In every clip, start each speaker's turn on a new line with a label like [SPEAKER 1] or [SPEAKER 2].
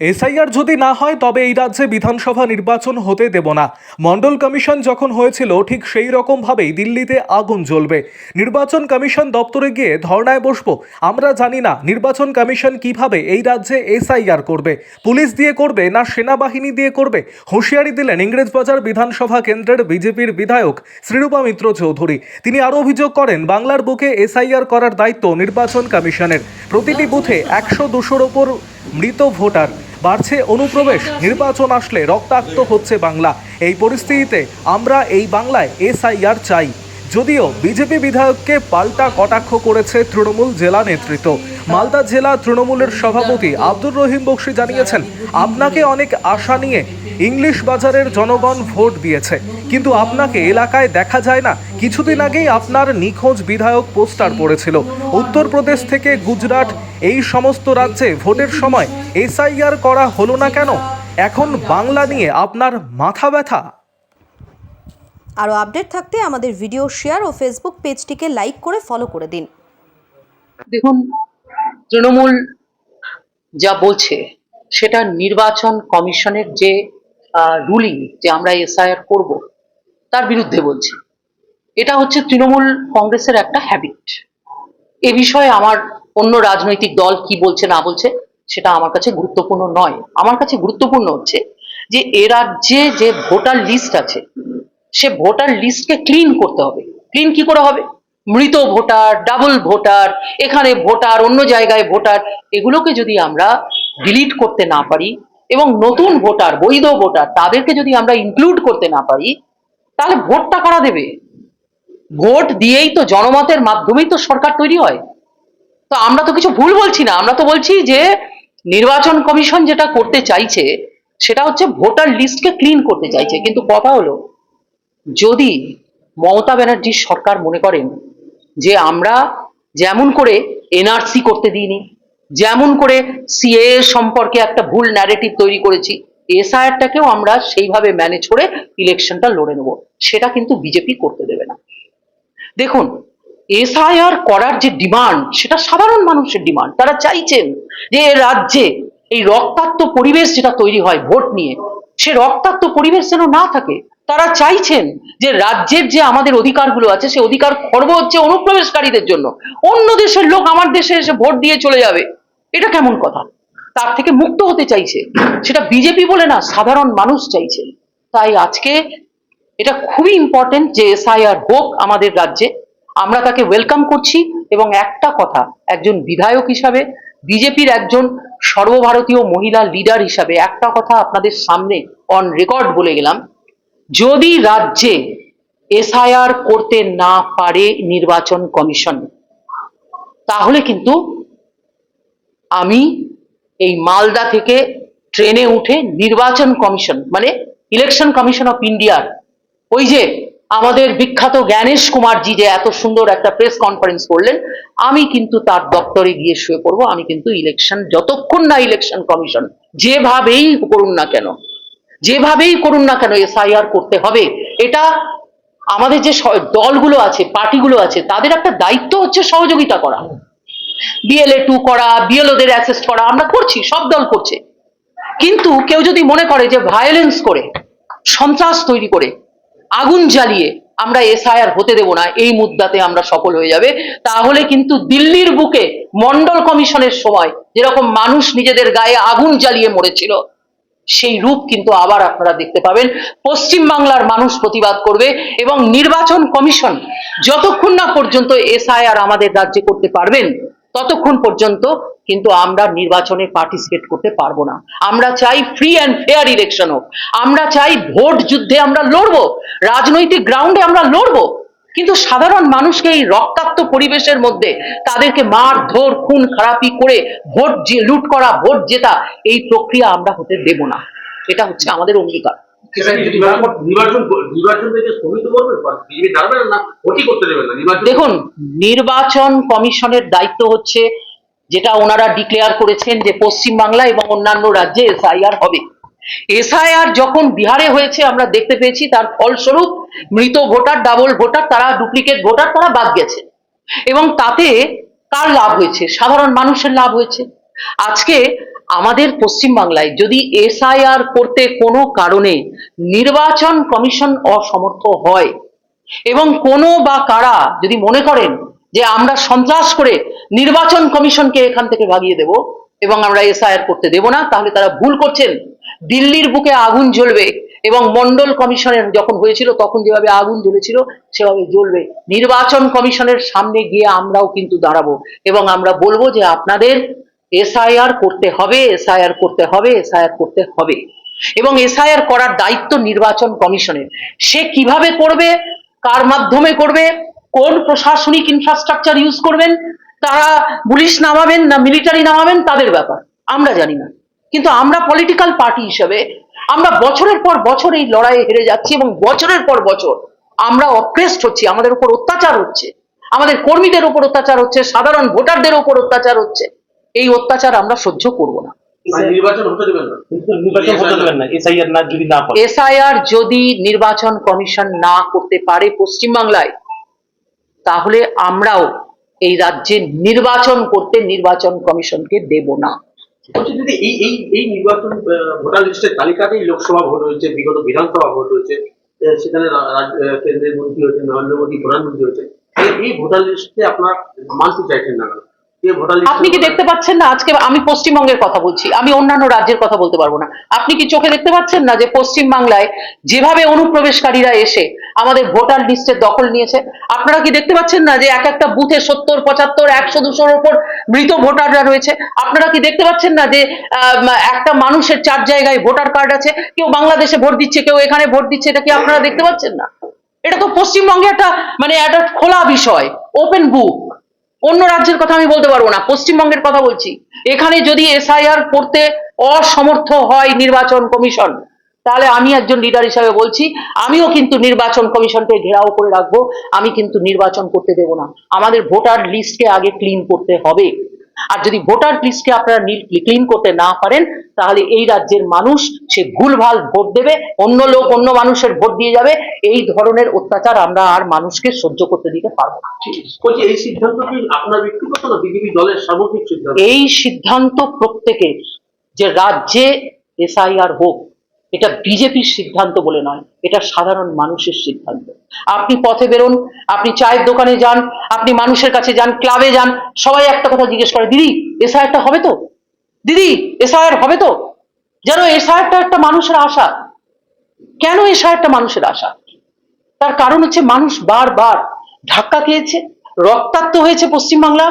[SPEAKER 1] SIR যদি না হয় তবে এই রাজ্যে বিধানসভা নির্বাচন হতে দেব না। মন্ডল কমিশন যখন হয়েছিল ঠিক সেই রকম ভাবেই দিল্লিতে আগুন জ্বলবে। নির্বাচন কমিশন দপ্তরে গিয়ে ধর্নায় বসবো। আমরা জানি না নির্বাচন কমিশন কিভাবে এই রাজ্যে এসআইআর করবে, পুলিশ দিয়ে করবে না সেনাবাহিনী দিয়ে করবে। হুঁশিয়ারি দিলেন ইংরেজবাজার বিধানসভা কেন্দ্রের বিজেপির বিধায়ক শ্রীরূপা মিত্র চৌধুরী। তিনি আরও অভিযোগ করেন, বাংলার বুকে এসআইআর করার দায়িত্ব নির্বাচন কমিশনের। প্রতিটি বুথে 100-200-র ওপর মৃত ভোটার, বাড়ছে অনুপ্রবেশ। নির্বাচন আসলে রক্তাক্ত হচ্ছে বাংলা। এই পরিস্থিতিতে আমরা এই বাংলায় এসআইআর চাই। যদিও বিজেপি বিধায়ককে পাল্টা কটাক্ষ করেছে তৃণমূল জেলা নেতৃত্ব। মালদা জেলা তৃণমূলের সভাপতি আব্দুর রহিম বক্সী জানিয়েছেন, আপনাকে অনেক আশা নিয়ে ইংলিশ বাজারের জনগণ ভোট দিয়েছে, কিন্তু আপনাকে এলাকায় দেখা যায় না। কিছুদিন আগেই আপনার নিখোঁজ বিধায়ক পোস্টার পড়েছিল। উত্তরপ্রদেশ থেকে গুজরাট এই সমস্ত রাজ্যে ভোটের সময় এসআইআর করা হলো না কেন? এখন বাংলা নিয়ে আপনার মাথা ব্যথা।
[SPEAKER 2] আরও আপডেট থাকতে আমাদের ভিডিও শেয়ার ও ফেসবুক পেজটিকে লাইক করে ফলো করে দিন।
[SPEAKER 3] দেখুন, তৃণমূল যা বলছে সেটা নির্বাচন কমিশনের যে রুলিং যে আমরা এসআইআর করব তার বিরুদ্ধে বলছে। এটা হচ্ছে তৃণমূল কংগ্রেসের একটা হ্যাবিট। এ বিষয়ে আমার অন্য রাজনৈতিক দল কি বলছে না বলছে সেটা আমার কাছে গুরুত্বপূর্ণ নয়। আমার কাছে গুরুত্বপূর্ণ হচ্ছে যে এ রাজ্যে যে ভোটার লিস্ট আছে সে ভোটার লিস্টকে ক্লিন করতে হবে। ক্লিন কি করে হবে? মৃত ভোটার, ডাবল ভোটার, এখানে ভোটার, অন্য জায়গায় ভোটার, এগুলোকে যদি আমরা ডিলিট করতে না পারি এবং নতুন ভোটার, বৈধ ভোটার তাদেরকে যদি আমরা ইনক্লুড করতে না পারি, তাহলে ভোটটা কারা দেবে? ভোট দিয়েই তো, জনমতের মাধ্যমেই তো সরকার তৈরি হয়। তো আমরা তো কিছু ভুল বলছি না, আমরা তো বলছি যে নির্বাচন কমিশন যেটা করতে চাইছে সেটা হচ্ছে ভোটার লিস্টকে ক্লিন করতে চাইছে। কিন্তু কথা হলো, যদি মমতা ব্যানার্জির সরকার মনে করেন যে আমরা যেমন করে এনআরসি করতে দিইনি, যেমন করে সিএ সম্পর্কে একটা ভুল ন্যারেটিভ তৈরি করেছি, এসআইআরটাকেও আমরা সেইভাবে ম্যানেজ করে ইলেকশনটা লড়ে নেব, সেটা কিন্তু বিজেপি করতে দেবে না। দেখুন, এসআইআর করার যে ডিমান্ড সেটা সাধারণ মানুষের ডিমান্ড। তারা চাইছেন যে রাজ্যে এই রক্তাক্ত পরিবেশ যেটা তৈরি হয় ভোট নিয়ে, সে রক্তাক্ত পরিবেশ যেন না থাকে। তারা চাইছেন যে রাজ্যের যে আমাদের অধিকারগুলো আছে সে অধিকার খর্ব হচ্ছে অনুপ্রবেশকারীদের জন্য। অন্য দেশের লোক আমার দেশে এসে ভোট দিয়ে চলে যাবে, এটা কেমন কথা? তার থেকে মুক্ত হতে চাইছে। সেটা বিজেপি বলে না, সাধারণ মানুষ চাইছেন। তাই আজকে এটা খুবই ইম্পর্টেন্ট যে এসআইআর হোক আমাদের রাজ্যে। আমরা তাকে ওয়েলকাম করছি এবং একটা কথা, একজন বিধায়ক হিসাবে, বিজেপির একজন সর্বভারতীয় মহিলা লিডার হিসাবে একটা কথা আপনাদের সামনে অন রেকর্ড বলে গেলাম, যদি রাজ্যে এসআইআর করতে না পারে নির্বাচন কমিশন, তাহলে কিন্তু আমি এই মালদা থেকে ট্রেনে উঠে নির্বাচন কমিশন মানে ইলেকশন কমিশন অফ ইন্ডিয়ার ওই যে আমাদের বিখ্যাত জ্ঞানেশ কুমারজি যে এত সুন্দর একটা প্রেস কনফারেন্স করলেন, আমি কিন্তু তার দপ্তরে গিয়ে শুয়ে পড়বো। আমি কিন্তু ইলেকশন, যতক্ষণ না ইলেকশন কমিশন যেভাবেই করুন না কেন, যেভাবেই করুন না কেন এসআইআর করতে হবে। এটা আমাদের যে দলগুলো আছে, পার্টিগুলো আছে, তাদের একটা দায়িত্ব হচ্ছে সহযোগিতা করা, BLA 2 করা, বিএলওদের অ্যাসেস্ট করা, আমরা করছি, সব দল করছে। কিন্তু কেউ যদি মনে করে যে ভায়োলেন্স করে, সন্ত্রাস তৈরি করে, আগুন জ্বালিয়ে আমরা এসআইআর হতে দেব না, এই মুদ্দাতে আমরা সফল হয়ে যাবে, তাহলে কিন্তু দিল্লির বুকে মন্ডল কমিশনের সময় যেরকম মানুষ নিজেদের গায়ে আগুন জ্বালিয়ে মরেছিল, সেই রূপ কিন্তু আবার আপনারা দেখতে পাবেন। পশ্চিম বাংলার মানুষ প্রতিবাদ করবে এবং নির্বাচন কমিশন যতক্ষণ না পর্যন্ত এসআইআর আমাদের রাজ্যে করতে পারবেন ততক্ষণ পর্যন্ত কিন্তু আমরা নির্বাচনে পার্টিসিপেট করতে পারবো না। আমরা চাই ফ্রি অ্যান্ড ফেয়ার ইলেকশন হোক, আমরা চাই ভোট যুদ্ধে আমরা লড়বো, রাজনৈতিক গ্রাউন্ডে আমরা লড়বো, কিন্তু সাধারণ মানুষকে এই রক্তাক্ত পরিবেশের মধ্যে তাদেরকে মারধর, খুন খারাপি করে ভোট লুট করা, ভোট জেতা, এই প্রক্রিয়া আমরা হতে দেব না। এটা হচ্ছে আমাদের অঙ্গীকার। দেখুন, নির্বাচন কমিশনের দায়িত্ব হচ্ছে যেটা ওনারা ডিক্লেয়ার করেছেন যে পশ্চিমবাংলা এবং অন্যান্য রাজ্যে এসআইআর হবে। এসআইআর যখন বিহারে হয়েছে আমরা দেখতে পেয়েছি, তার ফলস্বরূপ মৃত ভোটার, ডাবল ভোটার, তারা ডুপ্লিকেট ভোটার, তারা বাদ গেছে এবং তাতে কার লাভ হয়েছে? সাধারণ মানুষের লাভ হয়েছে। আজকে আমাদের পশ্চিমবাংলায় যদি এসআইআর করতে কোনো কারণে নির্বাচন কমিশন অসমর্থ হয় এবং কোনো বা কারা যদি মনে করেন যে আমরা সন্ত্রাস করে নির্বাচন কমিশনকে এখান থেকে ভাগিয়ে দেব এবং আমরা এসআইআর করতে দেব না, তাহলে তারা ভুল করছেন। দিল্লির বুকে আগুন জ্বলবে এবং মন্ডল কমিশনের যখন হয়েছিল তখন যেভাবে আগুন জ্বলেছিল সেভাবে জ্বলবে। নির্বাচন কমিশনের সামনে গিয়ে আমরাও কিন্তু দাঁড়াবো এবং আমরা বলবো যে আপনাদের এসআইআর করতে হবে, এসআইআর করতে হবে, এসআইআর করতে হবে এবং এসআইআর করার দায়িত্ব নির্বাচন কমিশনের। সে কিভাবে করবে, কার মাধ্যমে করবে, কোন প্রশাসনিক ইনফ্রাস্ট্রাকচার ইউজ করবেন, তারা পুলিশ নামাবেন না মিলিটারি নামাবেন তাদের ব্যাপার, আমরা জানি না। কিন্তু আমরা পলিটিক্যাল পার্টি হিসেবে আমরা বছরের পর বছর এই লড়াইয়ে হেরে যাচ্ছি এবং বছরের পর বছর আমরা অপ্রেসড হচ্ছি, আমাদের উপর অত্যাচার হচ্ছে, আমাদের কর্মীদের উপর অত্যাচার হচ্ছে, সাধারণ ভোটারদের উপর অত্যাচার হচ্ছে। এই অত্যাচার আমরা সহ্য করব না।
[SPEAKER 4] নির্বাচন হতে দেবেন না, নির্বাচন হতে দেবেন না এসআইআর না যদি না করে।
[SPEAKER 3] এসআইআর যদি নির্বাচন কমিশন না করতে পারে পশ্চিমবাংলায়, তাহলে আমরাও এই রাজ্যে নির্বাচন করতে নির্বাচন কমিশনকে দেব না।
[SPEAKER 4] বলছি দিদি, এই নির্বাচন ভোটার লিস্টের তালিকাতেই লোকসভা ভোট হয়েছে, বিগত বিধানসভা ভোট হয়েছে, সেখানে কেন্দ্রের মন্ত্রী হয়েছে, নরেন্দ্র মোদী প্রধানমন্ত্রী হয়েছে, এই ভোটার লিস্টে আপনার মানতে চাইছেন না?
[SPEAKER 3] আপনি কি দেখতে পাচ্ছেন না? আজকে আমি পশ্চিমবঙ্গের কথা বলছি, আমি অন্যান্য রাজ্যের কথা বলতে পারবো না। আপনি কি চোখে দেখতে পাচ্ছেন না যে পশ্চিমবাংলায় যেভাবে অনুপ্রবেশকারীরা এসে আমাদের ভোটার লিস্টের দখল নিয়েছে? আপনারা কি দেখতে পাচ্ছেন না যে এক একটা বুথে 70, 75, 100, 200-র উপর মৃত ভোটাররা রয়েছে? আপনারা কি দেখতে পাচ্ছেন না যে একটা মানুষের 4 জায়গায় ভোটার কার্ড আছে, কেউ বাংলাদেশে ভোট দিচ্ছে, কেউ এখানে ভোট দিচ্ছে? এটা কি আপনারা দেখতে পাচ্ছেন না? এটা তো পশ্চিমবঙ্গে একটা একটা খোলা বিষয়, ওপেন বুক। অন্য রাজ্যের কথা আমি বলতে পারবো না, পশ্চিমবঙ্গের কথা বলছি। এখানে যদি এসআইআর করতে অসমর্থ হয় নির্বাচন কমিশন, তাহলে আমি একজন লিডার হিসাবে বলছি, আমিও কিন্তু নির্বাচন কমিশনকে ঘেরাও করে রাখবো। আমি কিন্তু নির্বাচন করতে দেব না। আমাদের ভোটার লিস্টকে আগে ক্লিন করতে হবে। আর যদি ভোটার লিস্টকে আপনারা ক্লিন করতে না পারেন, তাহলে এই রাজ্যের মানুষ সে ভুলভাল ভোট দেবে, অন্য লোক অন্য মানুষের ভোট দিয়ে যাবে। এই ধরনের অত্যাচার আমরা আর মানুষকে সহ্য করতে দিতে পারবো না।
[SPEAKER 4] বলছি, এই সিদ্ধান্ত কি আপনার ব্যক্তিগত না বিজেপি দলের সার্বত্রিক সিদ্ধান্ত?
[SPEAKER 3] এই সিদ্ধান্ত প্রত্যেকের, যে রাজ্যে এসআইআর হোক, এটা বিজেপির সিদ্ধান্ত বলে নয়, এটা সাধারণ মানুষের সিদ্ধান্ত। আপনি পথে বেরোন, আপনি চায়ের দোকানে যান, আপনি মানুষের কাছে যান, ক্লাবে যান, সবাই একটা কথা জিজ্ঞেস করে, দিদি এসআইআরটা হবে তো? দিদি এসআইআর হবে তো? যেন এসআইআরটা একটা মানুষের আশা। কেন এসআইআরটা মানুষের আশা? তার কারণ হচ্ছে মানুষ বারবার ধাক্কা খেয়েছে, রক্তাক্ত হয়েছে পশ্চিমবাংলা,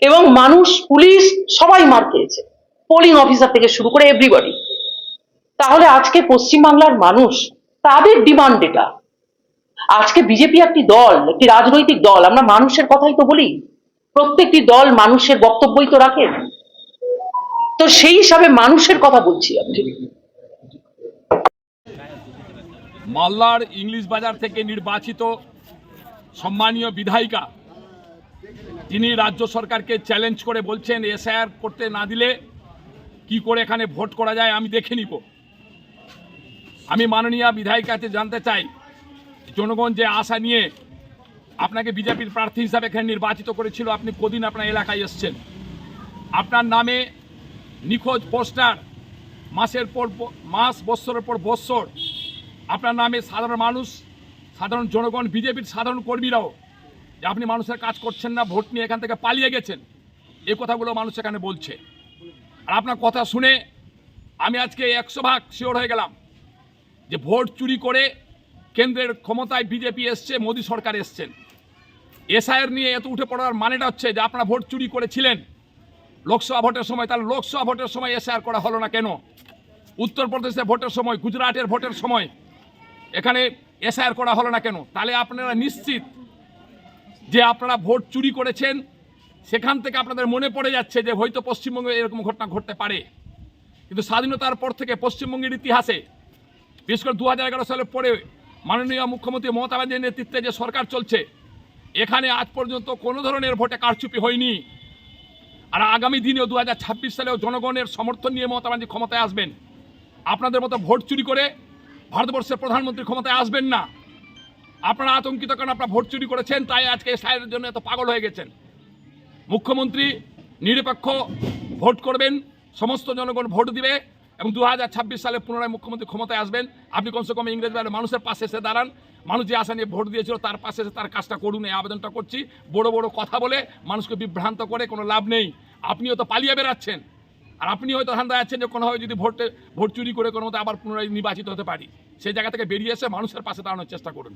[SPEAKER 3] এবং মানুষ, পুলিশ সবাই মার খেয়েছে, পোলিং অফিসার থেকে শুরু করে এভরিবডি। তাহলে আজকে পশ্চিমবাংলার মানুষ, তাদের ডিমান্ড এটা। আজকে বিজেপি একটি দল, একটি রাজনৈতিক দল, আমরা মানুষের কথাই তো বলি, প্রত্যেকটি দল মানুষের বক্তব্যই তো রাখে, তো সেই হিসাবে মানুষের কথা বলছি আমি।
[SPEAKER 5] মালদার ইংলিশ বাজার থেকে নির্বাচিত সম্মানীয় বিধায়িকা, তিনি রাজ্য সরকারকে চ্যালেঞ্জ করে বলছেন এসআইআর করতে না দিলে কি করে এখানে ভোট করা যায় আমি দেখে নিব। আমি মাননীয় বিধায়িকাতে জানতে চাই, জনগণ যে আশা নিয়ে আপনাকে বিজেপির প্রার্থী হিসাবে এখানে নির্বাচিত করেছিল, আপনি কদিন আপনার এলাকায় এসছেন? আপনার নামে নিখোঁজ পোস্টার মাসের পর মাস, বৎসরের পর বৎসর আপনার নামে সাধারণ মানুষ, সাধারণ জনগণ, বিজেপির সাধারণ কর্মীরাও যে আপনি মানুষের কাজ করছেন না, ভোট নিয়ে এখান থেকে পালিয়ে গেছেন, এই কথাগুলো মানুষ এখানে বলছে। আর আপনার কথা শুনে আমি আজকে 100% শিওর হয়ে গেলাম যে ভোট চুরি করে কেন্দ্রের ক্ষমতায় বিজেপি এসছে, মোদী সরকার এসছেন। এসআইআর নিয়ে এত উঠে পড়ার মানেটা হচ্ছে যে আপনারা ভোট চুরি করেছিলেন লোকসভা ভোটের সময়, তাহলে লোকসভা ভোটের সময় এসআইআর করা হলো না কেন? উত্তরপ্রদেশের ভোটের সময়, গুজরাটের ভোটের সময় এখানে এসআইআর করা হলো না কেন? তাহলে আপনারা নিশ্চিত যে আপনারা ভোট চুরি করেছেন। সেখান থেকে আপনাদের মনে পড়ে যাচ্ছে যে হয়তো পশ্চিমবঙ্গে এরকম ঘটনা ঘটতে পারে। কিন্তু স্বাধীনতার পর থেকে পশ্চিমবঙ্গের ইতিহাসে, বিশেষ করে 2011 সালের পরে মাননীয় মুখ্যমন্ত্রী মমতা ব্যানার্জির নেতৃত্বে যে সরকার চলছে, এখানে আজ পর্যন্ত কোনো ধরনের ভোটে কারচুপি হয়নি। আর আগামী দিনেও 2026 সালেও জনগণের সমর্থন নিয়ে মমতা ব্যানার্জি ক্ষমতায় আসবেন। আপনাদের মতো ভোট চুরি করে ভারতবর্ষের প্রধানমন্ত্রী ক্ষমতায় আসবেন না। আপনারা আতঙ্কিত কারণ আপনারা ভোট চুরি করেছেন, তাই আজকে এসআইআরের জন্য এত পাগল হয়ে গেছেন। মুখ্যমন্ত্রী নিরপেক্ষ ভোট করবেন, সমস্ত জনগণ ভোট দিবে এবং 2026 সালে পুনরায় মুখ্যমন্ত্রী ক্ষমতায় আসবেন। আপনি কমসে কম ইংরেজ বাংলার মানুষের পাশে এসে দাঁড়ান, মানুষ যে আশা নিয়ে ভোট দিয়েছিল তার পাশে এসে তার কাজটা করুন, এই আবেদনটা করছি। বড় বড় কথা বলে মানুষকে বিভ্রান্ত করে কোনো লাভ নেই। আপনিও তো পালিয়ে বেড়াচ্ছেন, আর আপনি হয়তো ধান্দা আছেন যে কোনোভাবে যদি ভোট চুরি করে কোনো মতো আবার পুনরায় নির্বাচিত হতে পারি। সেই জায়গা থেকে বেরিয়ে এসে মানুষের পাশে দাঁড়ানোর চেষ্টা করুন।